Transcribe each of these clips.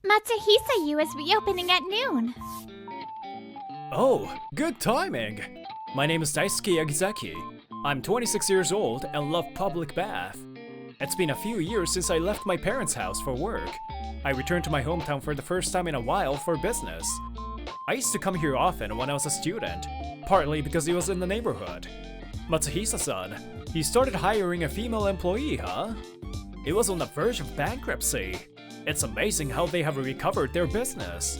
Matsuhisayu is reopening at noon. Oh, good timing! My name is Daisuke Yagizaki. I'm 26 years old and love public bath. It's been a few years since I left my parents' house for work. I returned to my hometown for the first time in a while for business. I used to come here often when I was a student, partly because he was in the neighborhood. Matsuhisa-san, he started hiring a female employee, huh? It was on the verge of bankruptcy. It's amazing how they have recovered their business.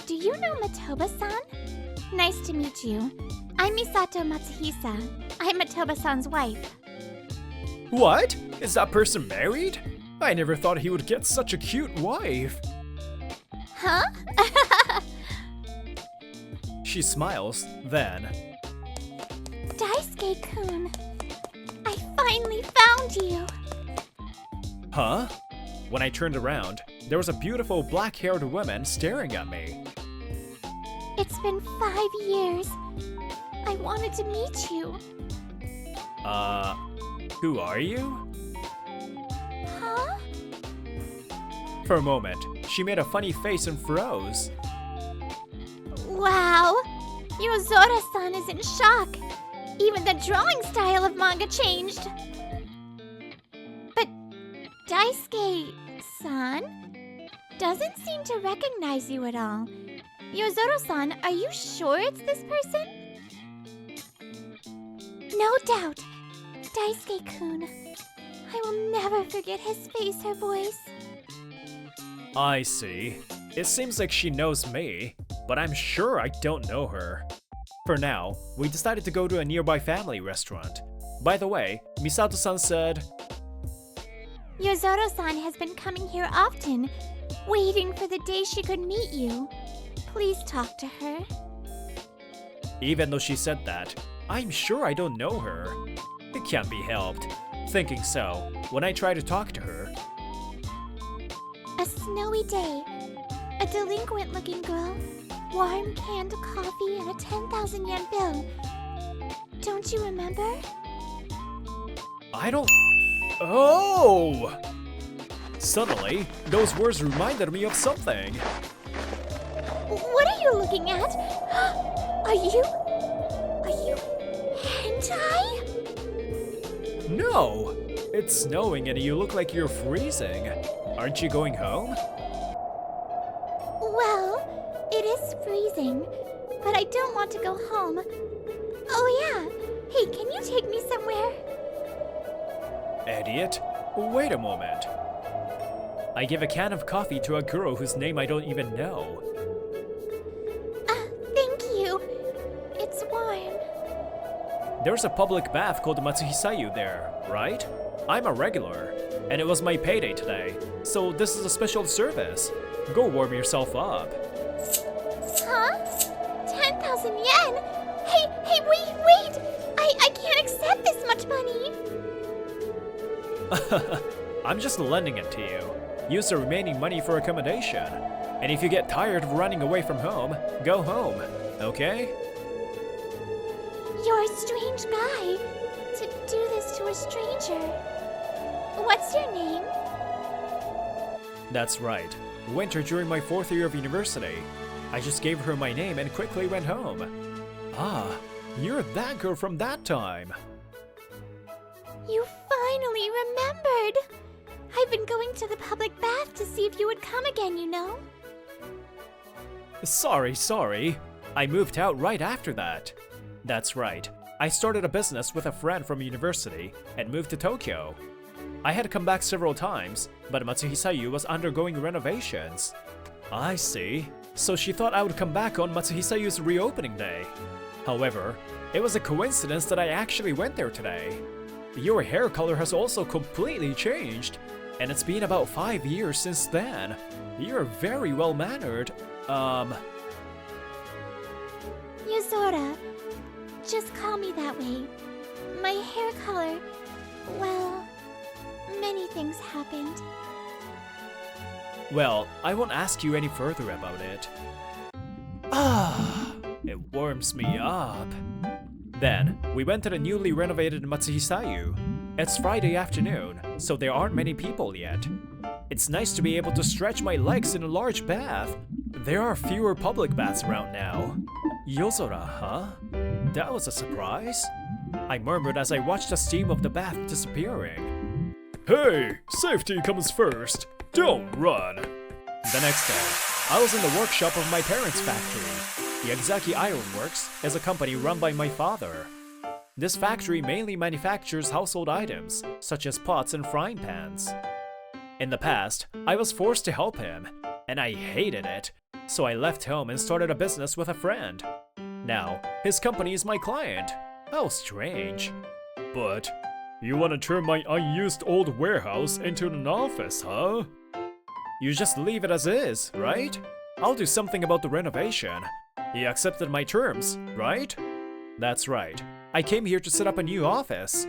Do you know Matoba-san? Nice to meet you. I'm Misato Matsuhisa. I'm Matoba-san's wife. What? Is that person married? I never thought he would get such a cute wife. Huh? She smiles, then... Daisuke-kun, I finally found you. Huh? When I turned around, there was a beautiful black-haired woman staring at me. It's been 5 years. I wanted to meet you. Who are you? Huh? For a moment, she made a funny face and froze. Wow! Yozora-san is in shock. Even the drawing style of manga changed. But Daisuke-san doesn't seem to recognize you at all. Yozora-san, are you sure it's this person? No doubt. Daisuke-kun. I will never forget his face or voice. I see. It seems like she knows me, but I'm sure I don't know her. For now, we decided to go to a nearby family restaurant. By the way, Misato-san said... Yozora-san has been coming here often, waiting for the day she could meet you. Please talk to her. Even though she said that, I'm sure I don't know her. It can't be helped. Thinking so, when I try to talk to her... A snowy day, a delinquent-looking girl, warm canned coffee, and a 10,000 yen bill. Don't you remember? I don't... Oh! Suddenly, those words reminded me of something. What are you looking at? Are you hentai? No! It's snowing and you look like you're freezing. Aren't you going home? Well, it is freezing, but I don't want to go home. Oh yeah, hey, can you take me somewhere? Idiot. Wait a moment. I give a can of coffee to a girl whose name I don't even know. Thank you. It's warm. There's a public bath called Matsuhisayu there, right? I'm a regular, and it was my payday today, so this is a special service. Go warm yourself up. Huh? 10,000 yen? Hey, wait! I can't accept this much money. I'm just lending it to you. Use the remaining money for accommodation. And if you get tired of running away from home, go home, okay? You're a strange guy to do this to a stranger. What's your name? That's right. Winter during my 4th year of university. I just gave her my name and quickly went home. Ah, you're that girl from that time. You finally remembered. I've been going to the public bath to see if you would come again, you know. Sorry. I moved out right after that. That's right. I started a business with a friend from university and moved to Tokyo. I had come back several times, but Matsuhisayu was undergoing renovations. I see. So she thought I would come back on Matsuhisayu's reopening day. However, it was a coincidence that I actually went there today. Your hair color has also completely changed, and it's been about 5 years since then. You're very well-mannered. Yozora. Just call me that way. My hair color, well, many things happened. Well, I won't ask you any further about it. Ah, it warms me up. Then, we went to the newly renovated Matsuhisayu. It's Friday afternoon, so there aren't many people yet. It's nice to be able to stretch my legs in a large bath. There are fewer public baths around now. Yozora, huh? That was a surprise. I murmured as I watched the steam of the bath disappearing. Hey, safety comes first. Don't run. The next day, I was in the workshop of my parents' factory. Yagizaki Iron Works is a company run by my father. This factory mainly manufactures household items, such as pots and frying pans. In the past, I was forced to help him, and I hated it, so I left home and started a business with a friend. Now, his company is my client. How strange. But, you want to turn my unused old warehouse into an office, huh? You just leave it as is, right? I'll do something about the renovation. You accepted my terms, right? That's right. I came here to set up a new office.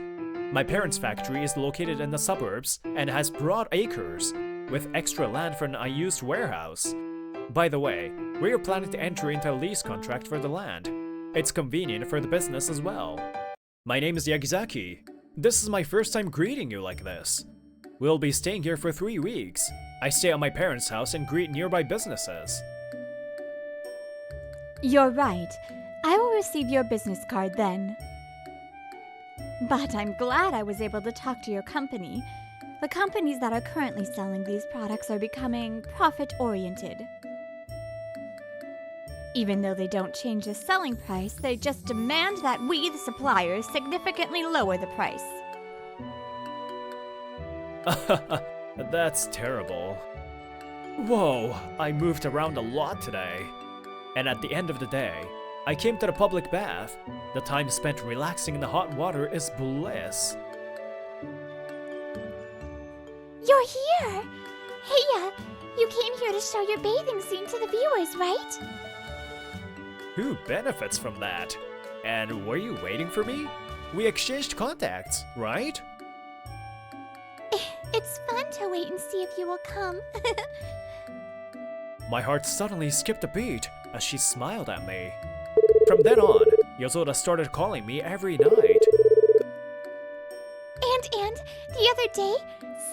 My parents' factory is located in the suburbs and has broad acres, with extra land for an unused warehouse. By the way, we are planning to enter into a lease contract for the land. It's convenient for the business as well. My name is Yagizaki. This is my first time greeting you like this. We'll be staying here for 3 weeks. I stay at my parents' house and greet nearby businesses. You're right. I will receive your business card then. But I'm glad I was able to talk to your company. The companies that are currently selling these products are becoming profit-oriented. Even though they don't change the selling price, they just demand that we, the suppliers, significantly lower the price. That's terrible. Whoa, I moved around a lot today. And at the end of the day, I came to the public bath. The time spent relaxing in the hot water is bliss. You're here! Hey, you came here to show your bathing scene to the viewers, right? Who benefits from that? And were you waiting for me? We exchanged contacts, right? It's fun to wait and see if you will come. My heart suddenly skipped a beat as she smiled at me. From then on, Yozora started calling me every night. And the other day,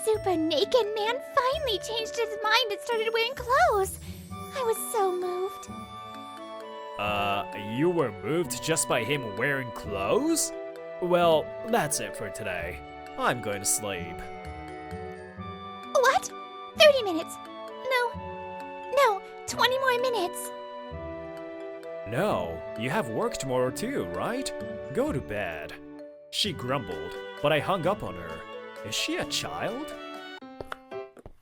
Super Naked Man finally changed his mind and started wearing clothes. I was so moved. You were moved just by him wearing clothes? Well, that's it for today. I'm going to sleep. What? 30 minutes? No, 20 more minutes. No, you have work tomorrow too, right? Go to bed. She grumbled, but I hung up on her. Is she a child?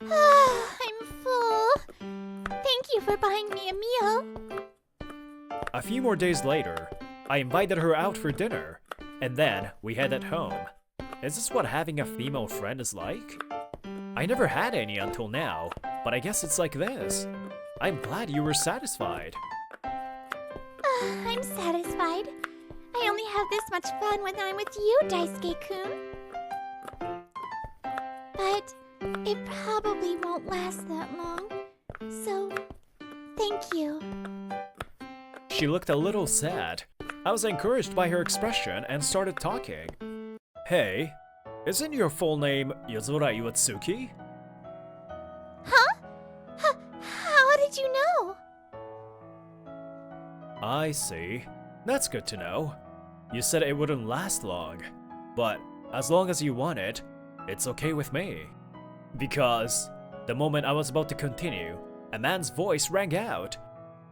I'm full. Thank you for buying me a meal. A few more days later, I invited her out for dinner, and then we headed home. Is this what having a female friend is like? I never had any until now, but I guess it's like this. I'm glad you were satisfied. I'm satisfied. I only have this much fun when I'm with you, Daisuke-kun. But it probably won't last that long. So, thank you. She looked a little sad. I was encouraged by her expression and started talking. Hey, isn't your full name Yozora Iwatsuki? Huh? How did you know? I see. That's good to know. You said it wouldn't last long, but as long as you want it, it's okay with me. Because the moment I was about to continue, a man's voice rang out.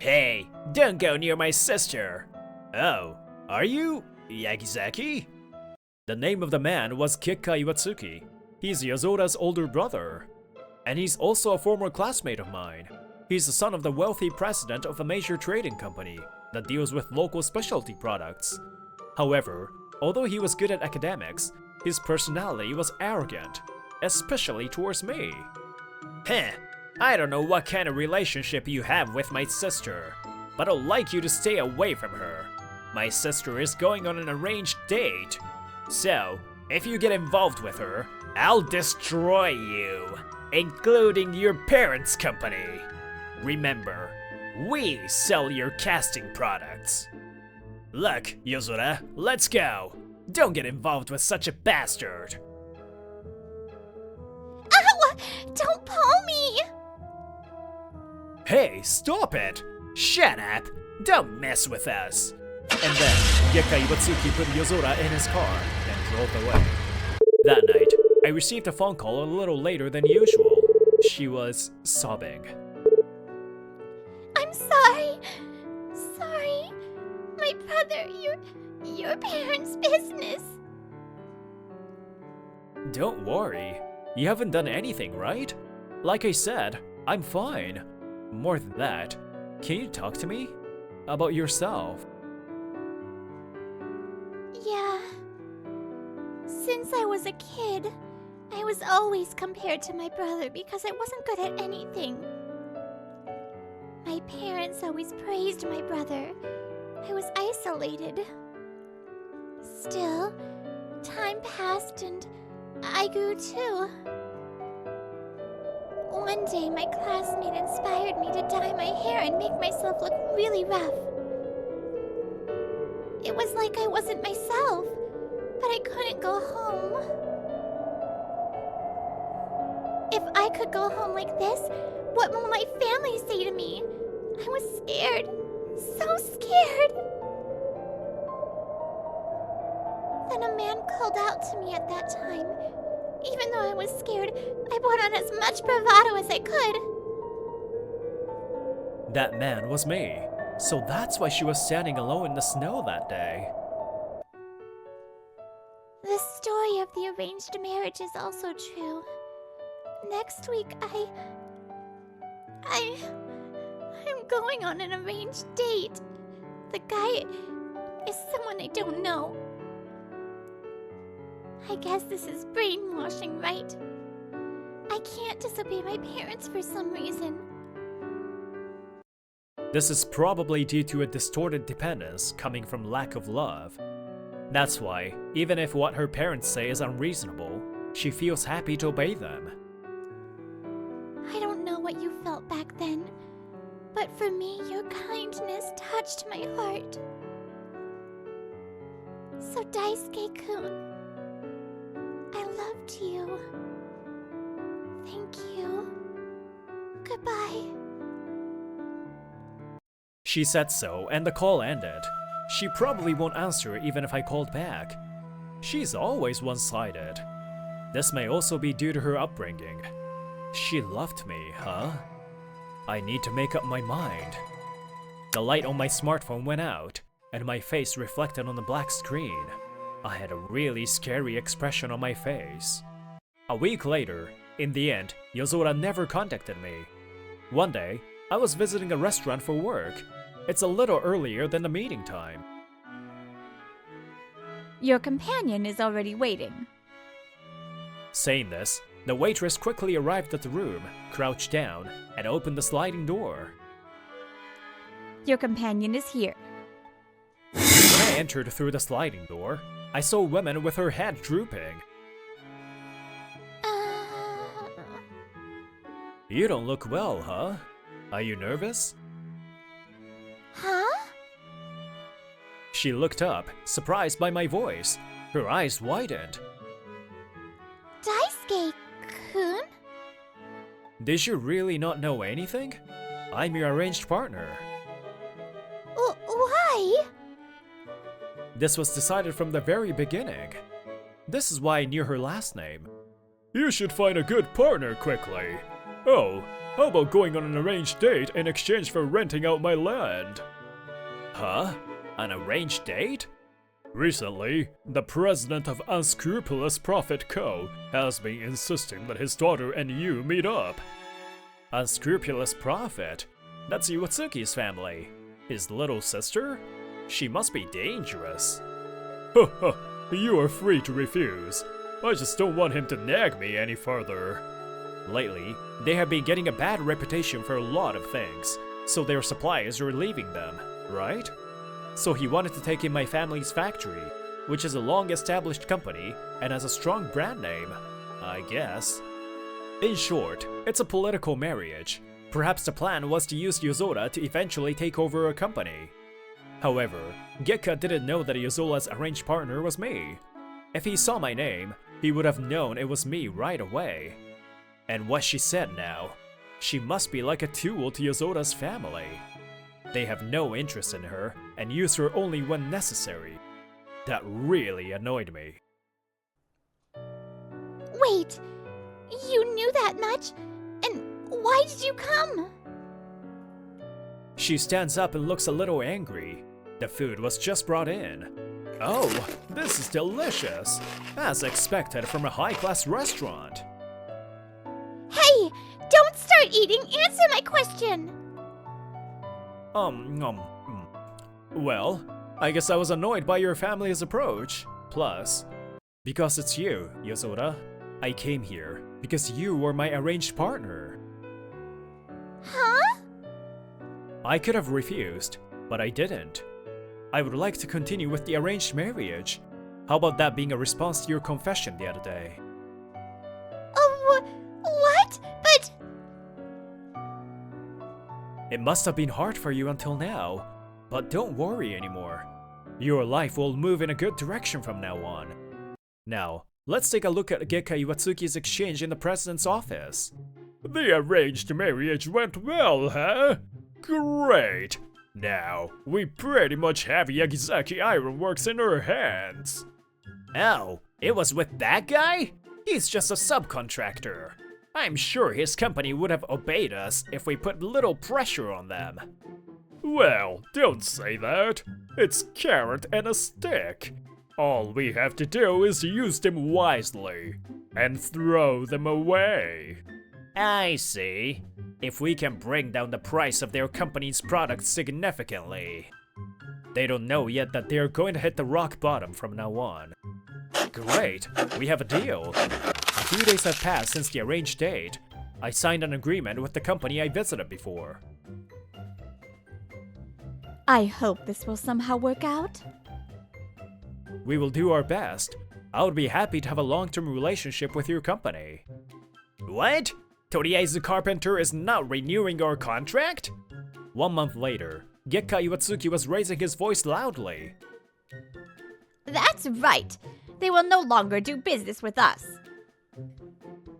Hey, don't go near my sister. Oh, are you Yagizaki? The name of the man was Kikka Iwatsuki. He's Yozora's older brother. And he's also a former classmate of mine. He's the son of the wealthy president of a major trading company that deals with local specialty products. However, although he was good at academics, his personality was arrogant, especially towards me. Heh, I don't know what kind of relationship you have with my sister, but I'd like you to stay away from her. My sister is going on an arranged date. So, if you get involved with her, I'll destroy you, including your parents' company. Remember, we sell your casting products. Look, Yozora, let's go. Don't get involved with such a bastard. Ow! Don't pull Hey, stop it! Shut up! Don't mess with us! And then, Gekka Iwatsuki put Yozora in his car and drove away. That night, I received a phone call a little later than usual. She was sobbing. I'm sorry. Sorry. My brother, your parents' business. Don't worry. You haven't done anything, right? Like I said, I'm fine. More than that, can you talk to me? About yourself? Yeah. Since I was a kid, I was always compared to my brother because I wasn't good at anything. My parents always praised my brother. I was isolated. Still, time passed and I grew too. One day, my classmate inspired me to dye my hair and make myself look really rough. It was like I wasn't myself, but I couldn't go home. If I could go home like this, what will my family say to me? I was scared. So scared. Then a man called out to me at that time. Even though I was scared, I put on as much bravado as I could. That man was me. So that's why she was standing alone in the snow that day. The story of the arranged marriage is also true. Next week, I'm going on an arranged date. The guy is someone I don't know. I guess this is brainwashing, right? I can't disobey my parents for some reason. This is probably due to a distorted dependence coming from lack of love. That's why, even if what her parents say is unreasonable, she feels happy to obey them. I don't know what you felt back then, but for me, your kindness touched my heart. So Daisuke-kun, I loved you. Thank you. Goodbye. She said so, and the call ended. She probably won't answer even if I called back. She's always one-sided. This may also be due to her upbringing. She loved me, huh? I need to make up my mind. The light on my smartphone went out, and my face reflected on the black screen. I had a really scary expression on my face. A week later, in the end, Yozora never contacted me. One day, I was visiting a restaurant for work. It's a little earlier than the meeting time. Your companion is already waiting. Saying this, the waitress quickly arrived at the room, crouched down, and opened the sliding door. Your companion is here. When I entered through the sliding door, I saw a woman with her head drooping. You don't look well, huh? Are you nervous? Huh? She looked up, surprised by my voice. Her eyes widened. Daisuke-kun? Did you really not know anything? I'm your arranged partner. Why? This was decided from the very beginning. This is why I knew her last name. You should find a good partner quickly. Oh, how about going on an arranged date in exchange for renting out my land? Huh? An arranged date? Recently, the president of Unscrupulous Profit Co. has been insisting that his daughter and you meet up. Unscrupulous Profit? That's Iwatsuki's family. His little sister? She must be dangerous. Haha, you are free to refuse. I just don't want him to nag me any further. Lately, they have been getting a bad reputation for a lot of things, so their suppliers are leaving them, right? So he wanted to take in my family's factory, which is a long-established company and has a strong brand name, I guess. In short, it's a political marriage. Perhaps the plan was to use Yozora to eventually take over a company. However, Gekka didn't know that Yozora's arranged partner was me. If he saw my name, he would have known it was me right away. And what she said now, She must be like a tool to Yozora's family. They have no interest in her and use her only when necessary. That really annoyed me. Wait, you knew that much? And why did you come? She stands up and looks a little angry. The food was just brought in. Oh, this is delicious, as expected from a high-class restaurant. Hey, don't start eating. Answer my question. Well, I guess I was annoyed by your family's approach. Plus, because it's you, Yozora, I came here because you were my arranged partner. Huh? I could have refused, but I didn't. I would like to continue with the arranged marriage. How about that being a response to your confession the other day? What? But... It must have been hard for you until now, but don't worry anymore. Your life will move in a good direction from now on. Now, let's take a look at Gekka Iwatsuki's exchange in the president's office. The arranged marriage went well, huh? Great! Now, we pretty much have Yagizaki Ironworks in our hands. Oh, it was with that guy? He's just a subcontractor. I'm sure his company would have obeyed us if we put little pressure on them. Well, don't say that. It's carrot and a stick. All we have to do is use them wisely and throw them away. I see. If we can bring down the price of their company's products significantly. They don't know yet that they're going to hit the rock bottom from now on. Great, we have a deal. A few days have passed since the arranged date. I signed an agreement with the company I visited before. I hope this will somehow work out. We will do our best. I would be happy to have a long-term relationship with your company. What? Toriaizu Carpenter is not renewing our contract? 1 month later, Gekka Iwatsuki was raising his voice loudly. That's right. They will no longer do business with us.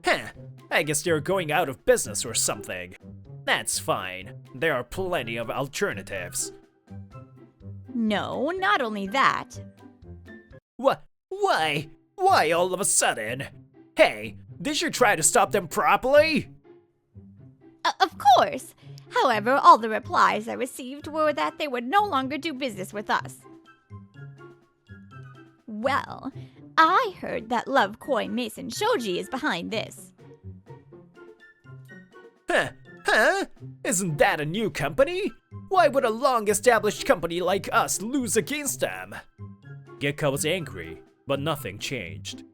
Huh, I guess they're going out of business or something. That's fine. There are plenty of alternatives. No, not only that. Why? Why all of a sudden? Hey, did you try to stop them properly? Of course. However, all the replies I received were that they would no longer do business with us. Well, I heard that Love Koi Mason Shoji is behind this. Huh? Isn't that a new company? Why would a long-established company like us lose against them? Gekka was angry, but nothing changed.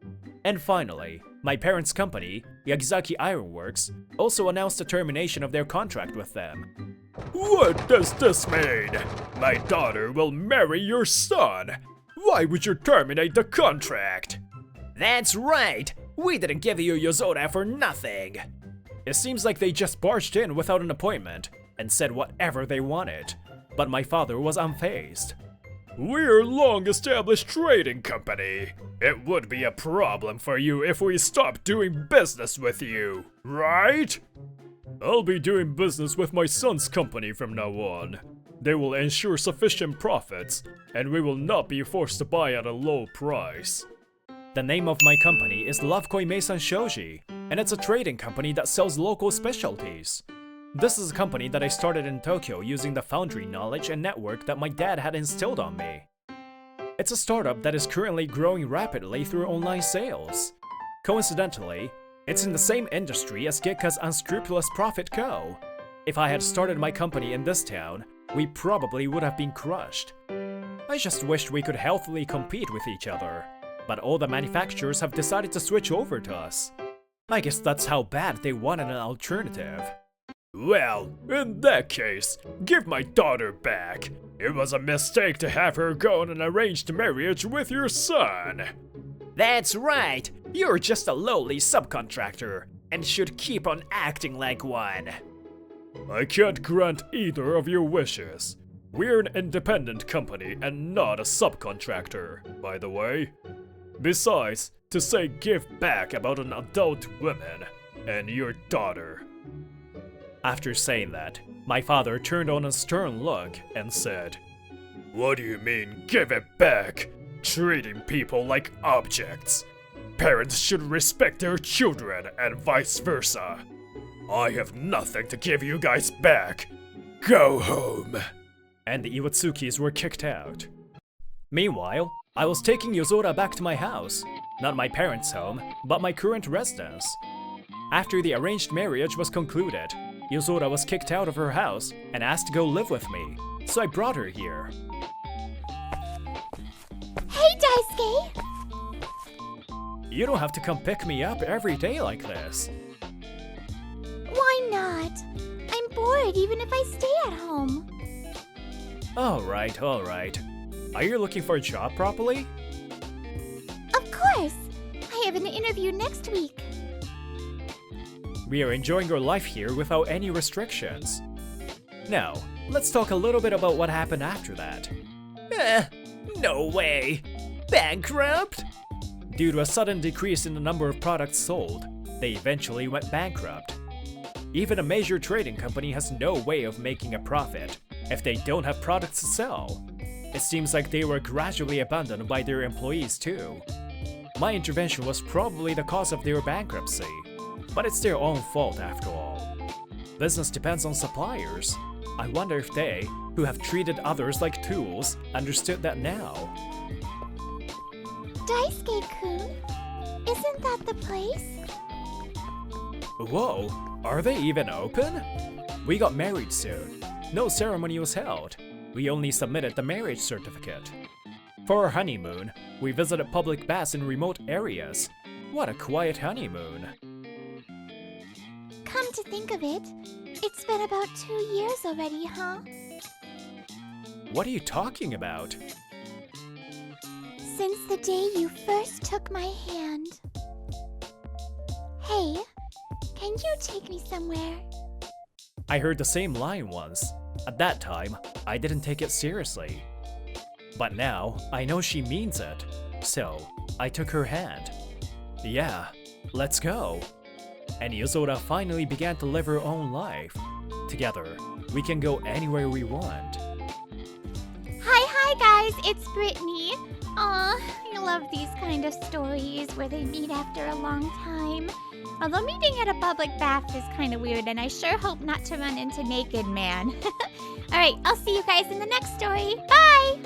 And finally, my parents' company, Yagizaki Ironworks, also announced the termination of their contract with them. What does this mean? My daughter will marry your son. Why would you terminate the contract? That's right! We didn't give you Yozora for nothing! It seems like they just barged in without an appointment and said whatever they wanted, but my father was unfazed. We're a long-established trading company. It would be a problem for you if we stopped doing business with you, right? I'll be doing business with my son's company from now on. They will ensure sufficient profits, and we will not be forced to buy at a low price. The name of my company is Love Koi Mason Shoji, and it's a trading company that sells local specialties. This is a company that I started in Tokyo using the foundry knowledge and network that my dad had instilled on me. It's a startup that is currently growing rapidly through online sales. Coincidentally, it's in the same industry as Gekka's Unscrupulous Profit Co. If I had started my company in this town, we probably would have been crushed. I just wished we could healthily compete with each other, but all the manufacturers have decided to switch over to us. I guess that's how bad they wanted an alternative. Well, in that case, give my daughter back. It was a mistake to have her go on an arranged marriage with your son. That's right. You're just a lowly subcontractor and should keep on acting like one. I can't grant either of your wishes. We're an independent company and not a subcontractor, by the way. Besides, to say give back about an adult woman and your daughter. After saying that, my father turned on a stern look and said, "What do you mean, give it back? Treating people like objects. Parents should respect their children and vice versa. I have nothing to give you guys back. Go home." And the Iwatsukis were kicked out. Meanwhile, I was taking Yozora back to my house. Not my parents' home, but my current residence. After the arranged marriage was concluded, Yozora was kicked out of her house and asked to go live with me, so I brought her here. Hey, Daisuke! You don't have to come pick me up every day like this. Why not? I'm bored even if I stay at home. Alright. Are you looking for a job properly? Of course! I have an interview next week. We are enjoying our life here without any restrictions. Now, let's talk a little bit about what happened after that. No way! Bankrupt? Due to a sudden decrease in the number of products sold, they eventually went bankrupt. Even a major trading company has no way of making a profit if they don't have products to sell. It seems like they were gradually abandoned by their employees too. My intervention was probably the cause of their bankruptcy, but it's their own fault after all. Business depends on suppliers. I wonder if they, who have treated others like tools, understood that now. Daisuke-kun, isn't that the place? Whoa, are they even open? We got married soon. No ceremony was held. We only submitted the marriage certificate. For our honeymoon, we visited public baths in remote areas. What a quiet honeymoon. Come to think of it, it's been about 2 years already, huh? What are you talking about? Since the day you first took my hand. Hey, can you take me somewhere? I heard the same line once. At that time, I didn't take it seriously. But now, I know she means it. So, I took her hand. Yeah, let's go. And Yozora finally began to live her own life. Together, we can go anywhere we want. Hi guys, it's Brittany. Aw, I love these kind of stories where they meet after a long time. Although meeting at a public bath is kind of weird, and I sure hope not to run into Naked Man. Alright, I'll see you guys in the next story. Bye!